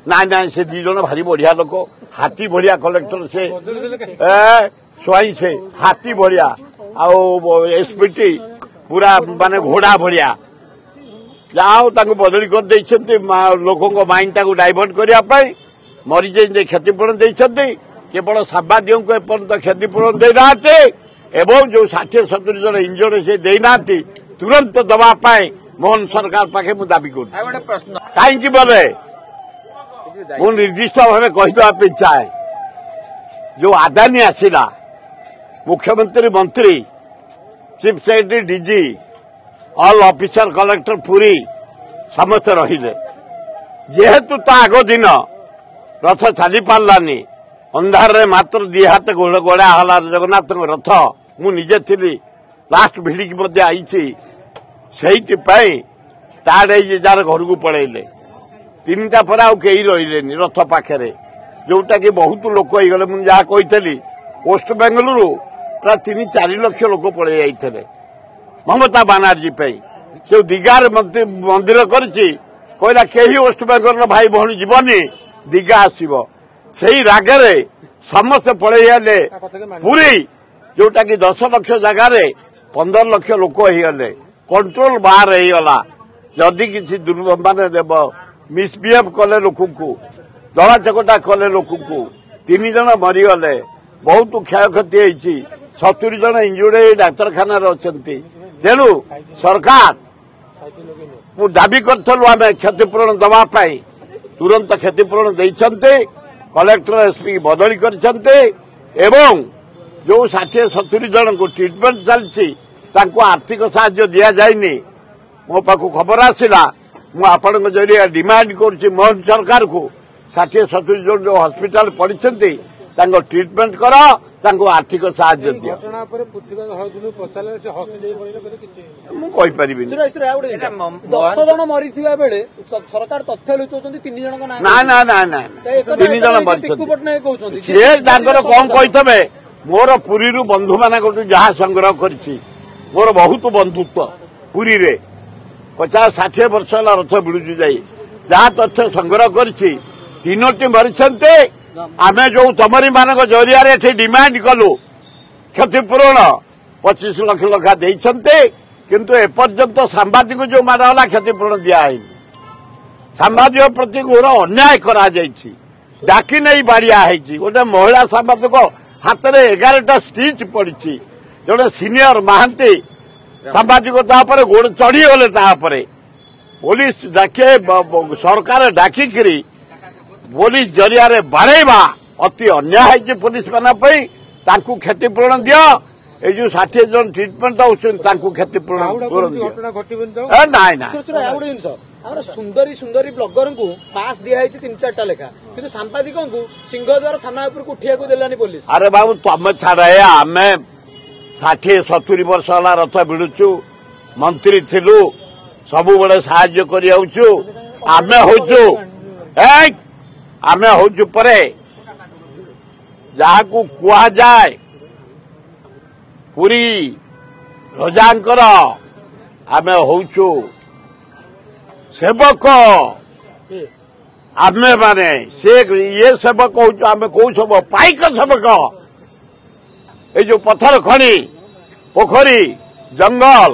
ना ना से दी जन भारी बढ़िया लोक हाथी बढ़िया कलेक्टर से स्वाई से हाथी बढ़िया एसपीटी पूरा माने घोड़ा बढ़िया जाओ बदली कर लोकों माइंड डाइवर्ट करने मरीज क्षतिपूरण देते केवल सांबादियों को एपर्यंत क्षतिपूरण देना एवं जो 60-70 जन इंजर्ड से देना तुरंत दवापाई मोहन सरकार पाखे मु दाबी कर कहीं बोले मु निर्दिष्ट भाव कहीदेवाई चाहे जो आदानी आसला मुख्यमंत्री मंत्री chief secretary DG all officer collector Puri समस्त रहिले जेहेतु ता आग दिन रथ चली पार्लानी अंधार रे मात्र दी हाथ गोड़ा हला जगन्नाथ रथ मु निजे थी लास्ट भिड़ की आई से जार घर को पड़ेले 3टा पर आउ कई रही रथ पाखे जोटा कि बहुत लोक होगले मुझे जहाँ कही वेस्ट बेंगलुरु प्राय 3-4 लाख लोक पड़े जाते ममता बानार्जी से दीगार मंदिर कहला कहीं वेस्ट बेंगल भाई भौणी जीवनी दीघा आसब से रागरे समस्त पड़े पुरी जोटा कि 10 लाख जगार 15 लाख लोक होगले कंट्रोल बाहर होगा जदि किसी मान मिसबिहेव कले लोक दला चकटा कले लोक 3 जन मरीगले बहुत क्षय क्षति 70 जन इंजुर्ड डाक्तखाना अच्छा तेणु सरकार मु दाबी करूँ आम क्षतिपूरण दवापाई तुरंत क्षतिपूरण देते कलेक्टर एसपी बदली करते जो 60-70 जन को ट्रिटमेंट चलती आर्थिक साहाय्य दि जाए मो पाखु खबर आसला मुझे जरिए डिमांड कर मोहन सरकार को 60-70 जन जो हॉस्पिटल पड़ते ट्रिटमेंट कर आर्थिक साहाय्य दिया मुझे 10 जन मरी बेले सरकार तथ्य लुचाउछन्ती 3 जन ना ना ना ना 3 जन मरी सी कौन कही मोर पुरी बंधु मान जहाँ संग्रह करी मोर बहुत बंधुत्व पुरी रे 50-60 वर्ष है रथ भिड़ुची जाई जहाँ तथ्य संग्रह करी 3टी मरी आम जो तमरी मान जरिया डिमांड कलु क्षतिपूरण 25 लाख लखा देते किंतु एपर्यंत सांबादिक जो मारा क्षतिपूरण दिखाई सांबादिक प्रति घोर अन्याय करा डाकी नहीं बाड़िया गोटे महिला सांबादिक हाथ में 11टा स्टिच पड़ी जोड़े सीनियर महांती सांबादिक गोड़ चढ़ीगले पुलिस डाके सरकार डाकिकी पुलिस जरिया बाड़ेवा अति अन्याय पुलिस मान क्षतिपूरण दियो ये जो 60 जन ट्रिटमेंट क्षतिपूरण ना सुंदरी सुंदरी ब्लगर को पास दिखाई 3-4टा लेखा कि सांबादिक सिंहद्वार थाना उपर उठिया देलानी पुलिस अरे बाबू तुम छाड़ आम 60-70 वर्ष है रथ भिड़ुचु मंत्री थिलु सबु बड़े साहाय्य करियाउछु आमे होचु परे जहां को कुआ जाए पुरी रजांकर आमे होचु सेवक आमे माने से ये सेवक होचु आमे को सब पाइक सेवक ये जो पत्थर खनि पोखरी जंगल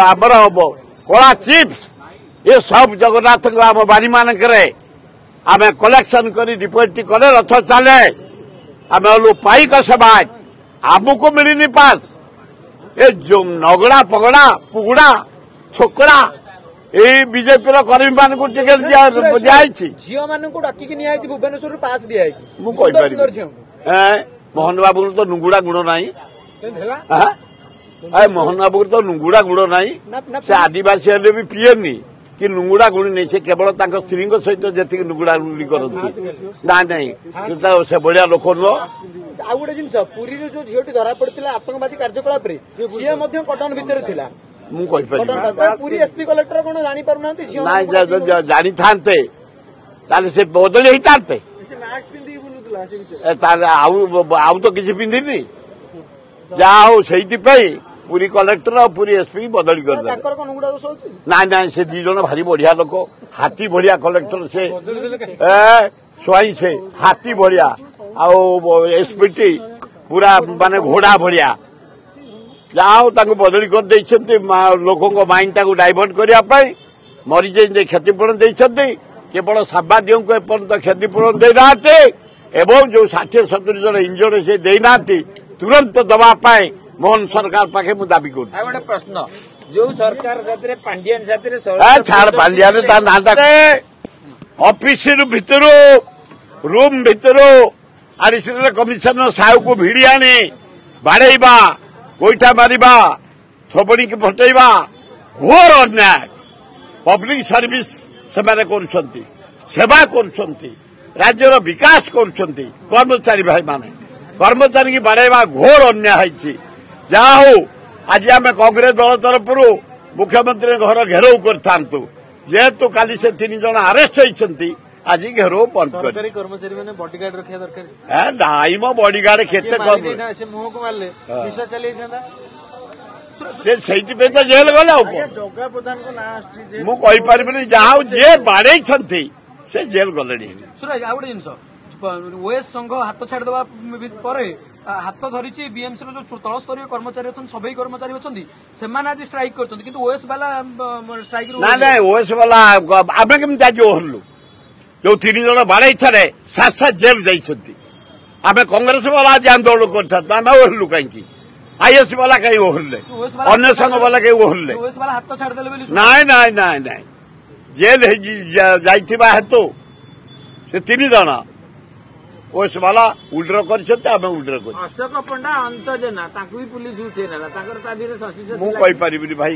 आमर कला चिप्स ये सब जगन्नाथ आम बारी मानक आम कलेक्शन कर डिपोजिट कले रथ चले आम हलु पाइक समाज आमको मिलनी पास ये जो नगड़ा पगड़ा पुगड़ा छोकड़ा ये बीजेपी कर्मी मान को टिकेट दिखाई झील मान डाकिक भुवनेश्वर पास दिखाई मुझे मोहन बाबू तो नुंगुड़ा गुण नाई मोहन बाबू तो नुंगुड़ा गुण नाई से आदिवासी हेले भी पीएनी कि नुंगुड़ा गुणी नहीं से केवल स्त्री सहित जी नुंगुड़ा गुणी करती ना नहीं से बढ़िया लोक नुह आउ गोटे जिनस पुरी जो झीटी धरा पड़ा आतंकवादी कार्यकलाप सी कटन भितर थिला पुरी एसपी कलेक्टर कौन जानी जानी था से बदली होता आउ तो किसी पिंधिनी जहा हो से पुरी कलेक्टर और पुरी एसपी बदली कर नाई नाई से दी जन भारी बढ़िया लोक हाथी बढ़िया कलेक्टर से स्वाई से हाथी बढ़िया एसपीटी पूरा माने घोड़ा बढ़िया जहाँ बदली कर लोकों माइंड टाक डाइवर्ट करने मरीज क्षतिपूरण देते केवल साम्बादियों को एपर्यंत क्षतिपूरण देना एवं जो 60-70 जन इंजर्ड से देना तुरंत दवापाई मोहन सरकार पाखे मु दाबी कर प्रश्न जो सरकार पांडियान छाड़ पांडियान ऑफिस भितर रूम भितर एडिशनल कमिशनर साहू को भिड़ी आने बाड़ेबा गोईठा मारिबा थोबड़ी की फटेबा घोर अन्याय पब्लिक सर्विस सेवा करुछंती राज्यर विकास करुछंती कर्मचारी भाई माने कर्मचारी की बाड़ेबा घोर अन्याय है जहा हो आज आम कांग्रेस दल तरफ मुख्यमंत्री घर घेराव कर जेहेतु काली से 3 जन अरेस्ट होती आज घेराव बंद कर कर्मचारी मैंने बॉडीगार्ड रखा दरकार नाई मो बॉडीगार्ड केते मुह को मारे विश्वास चली तो जेल गला जगा प्रधान को ना मुझे जहाँ जे बाड़े से जेल गले सुरेश आ गोटे जिनस ओएस संघ हाथ छाड़देवा पर हाथ धरी बीएमसी जो तलस्तरीय कर्मचारी अच्छा सबै कर्मचारी अच्छा आज स्ट्राइक कर ओएस वाला स्ट्राइक ना ओएस वाला आम केमी आज ओहरलु जो 3 जन बाड़े छाड़े सात सात जेल जाइछंती आम कांग्रेस वाला आज आंदोलन करलु कहीं आईएस वाला कहीं ओहरले अन्य संघ वाला कहीं ओहरले हाथ छाड़देले नाई नाई नाई नाई जेल जाइथिबा हेतु से 3 जन ओएस वाला उल्ड्र कर अशोक पंडा अंत जेना भी पुलिस उठे ना मुझे भाई